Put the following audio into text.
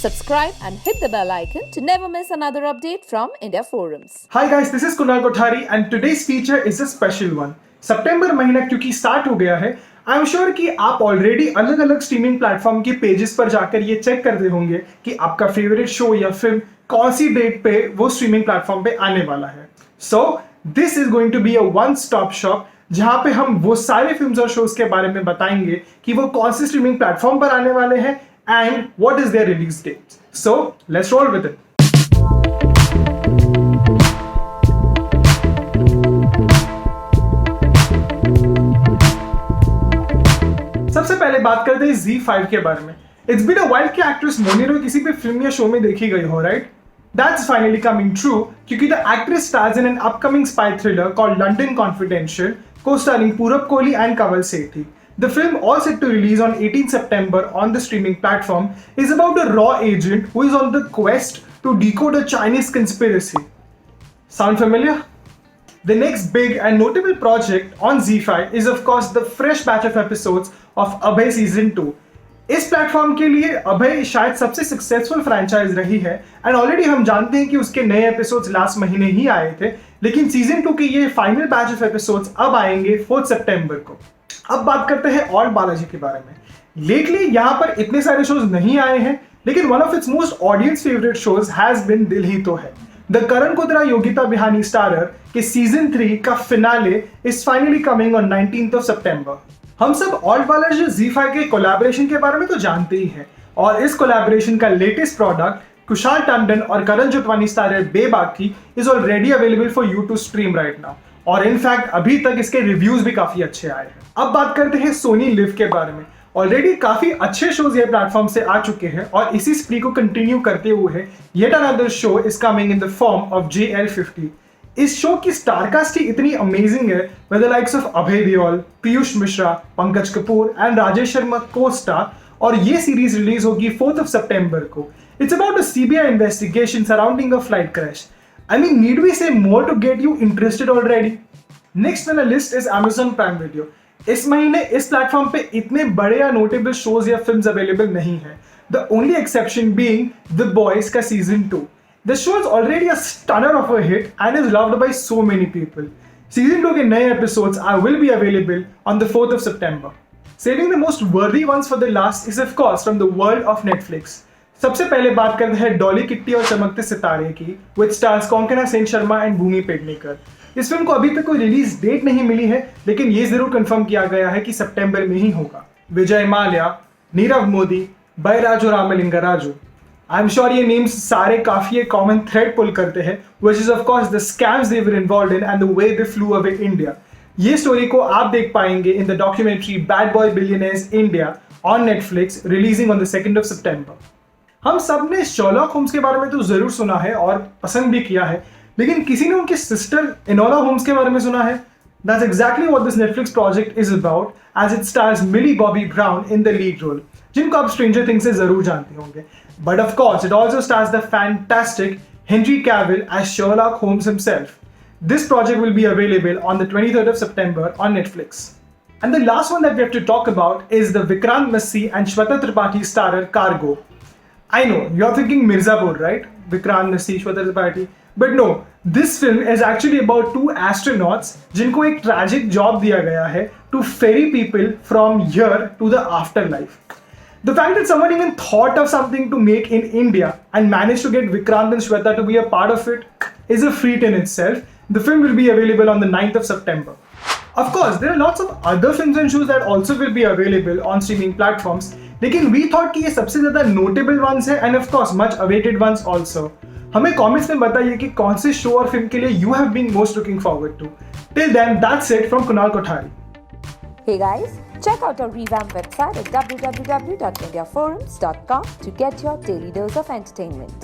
Subscribe and hit the bell icon to never miss another update from India Forums. Hi guys, this is Kunal Kothari and today's feature is a special one. सितंबर महीना क्योंकि start हो गया है, आई am sure कि आप already अलग अलग streaming platform के पेजेस पर जाकर ये चेक करते होंगे कि आपका फेवरेट शो या फिल्म कौन सी डेट पे वो स्ट्रीमिंग प्लेटफॉर्म पे आने वाला है. So this is going to be a one stop shop जहां पे हम वो सारे फिल्म्स और शोज के बारे में बताएंगे कि वो कौन से स्ट्रीमिंग प्लेटफॉर्म पर आने वाले हैं and what is their release date. So let's roll with it. सबसे पहले बात करते हैं Z5 के बारे में. It's been a while कि एक्ट्रेस मोनी रॉय किसी भी फिल्म या शो में देखी गई हो, right? That's finally coming true क्योंकि the actress stars in an upcoming spy thriller called London Confidential, co-starring Purab Kohli and Kanwal Sethi. The film, all set to release on 18 September on the streaming platform, is about a raw agent who is on the quest to decode a Chinese conspiracy. Sound familiar? The next big and notable project on Z5 is of course the fresh batch of episodes of Abhay Season 2. इस platform के लिए अभय शायद सबसे successful franchise रही है and already हम जानते हैं कि उसके नए एपिसोड्स लास्ट महीने ही आए थे, लेकिन सीजन 2 के ये फाइनल बैच ऑफ एपिसोड्स अब आएंगे 4 सितंबर को. अब बात करते हैं ऑल बालाजी के बारे में. लेटली यहाँ पर इतने सारे शोज नहीं आए हैं, लेकिन one of its most audience favourite shows has been दिल ही तो है. The Karan Kotra Yogita Bihani starrer के सीजन 3 का finale is finally coming on 19th September. हम सब ऑल बालाजी Z5 के कोलैबोरेशन के बारे में तो जानते ही हैं, और इस कोलैबोरेशन का लेटेस्ट प्रोडक्ट कुशाल टंडन और Karan Jotwani starrer Bebaakee is already available for you to stream right now, और इनफैक्ट अभी तक इसके रिव्यूज भी काफी अच्छे आए हैं. अब बात करते हैं सोनी लिव के बारे में. ऑलरेडी काफी अच्छे शोज ये प्लेटफॉर्म से आ चुके हैं और इसी स्प्री को कंटिन्यू करते हुए yet another show is coming in the form of JL50. इस शो की स्टारकास्ट ही इतनी अमेजिंग है with the likes of Abhay Deol, Piyush Mishra, Pankaj Kapoor and Rajesh Sharma co-star, और ये सीरीज रिलीज होगी 4th September को. It's about a CBI investigation surrounding a flight crash. I mean, need we say more to get you interested already? Next on the list is Amazon Prime Video. इस महीने इस platform पे इतने बड़े या notable shows या films available नहीं है. The only exception being The Boys का season 2. The show is already a stunner of a hit and is loved by so many people. Season 2 के नए episodes will be available on the 4th September. Saving the most worthy ones for the last is of course from the world of Netflix. सबसे पहले बात करते हैं Dolly kitty और चमकते सितारे की, with stars Konkona Sen Sharma and Bhumi Pednekar. इस फिल्म को अभी तक कोई रिलीज डेट नहीं मिली है, लेकिन ये जरूर कंफर्म किया गया है कि सितंबर में ही होगा. Vijay Mallya, Nirav Modi, Byrraju Ramalingaraju. I am sure ये नेम्स सारे काफी एक कॉमन थ्रेड पुल करते हैं, which is of course the scams they were involved in and the way they flew away India. ये स्टोरी को आप देख पाएंगे in the documentary bad boy billionaires India on Netflix, releasing on the 2nd September. हम सब ने Sherlock Holmes के बारे में तो जरूर सुना है और पसंद भी किया है, लेकिन किसी ने उनकी सिस्टर इनोला होम्स के बारे में सुना है? That's exactly what this Netflix project is about, as it stars Millie Bobby Brown in the lead role, जिनको आप Stranger Things से जरूर जानते होंगे. But of course, it also stars the fantastic Henry Cavill as Sherlock Holmes himself. This project will be available on the 23rd September on Netflix. And the last one that we have to talk about is the Vikrant Massey and Shweta Tripathi starrer Cargo. I know, you're thinking Mirzapur, right? Vikrant Massey, Shweta Tripathi. But no, this film is actually about two astronauts जिनको एक tragic job दिया गया है to ferry people from here to the afterlife. The fact that someone even thought of something to make in India and managed to get Vikrant and Shweta to be a part of it is a feat in itself. The film will be available on the 9th September. Of course, there are lots of other films and shows that also will be available on streaming platforms, लेकिन we thought कि ये सबसे ज्यादा notable ones है and of course much awaited ones also. हमें comments में बताइए कि कौन से शो और फिल्म के लिए you have been most looking forward to. Till then, that's it from Kunal Kothari. Hey guys, check out our revamped website at www.indiaforums.com to get your daily dose of entertainment.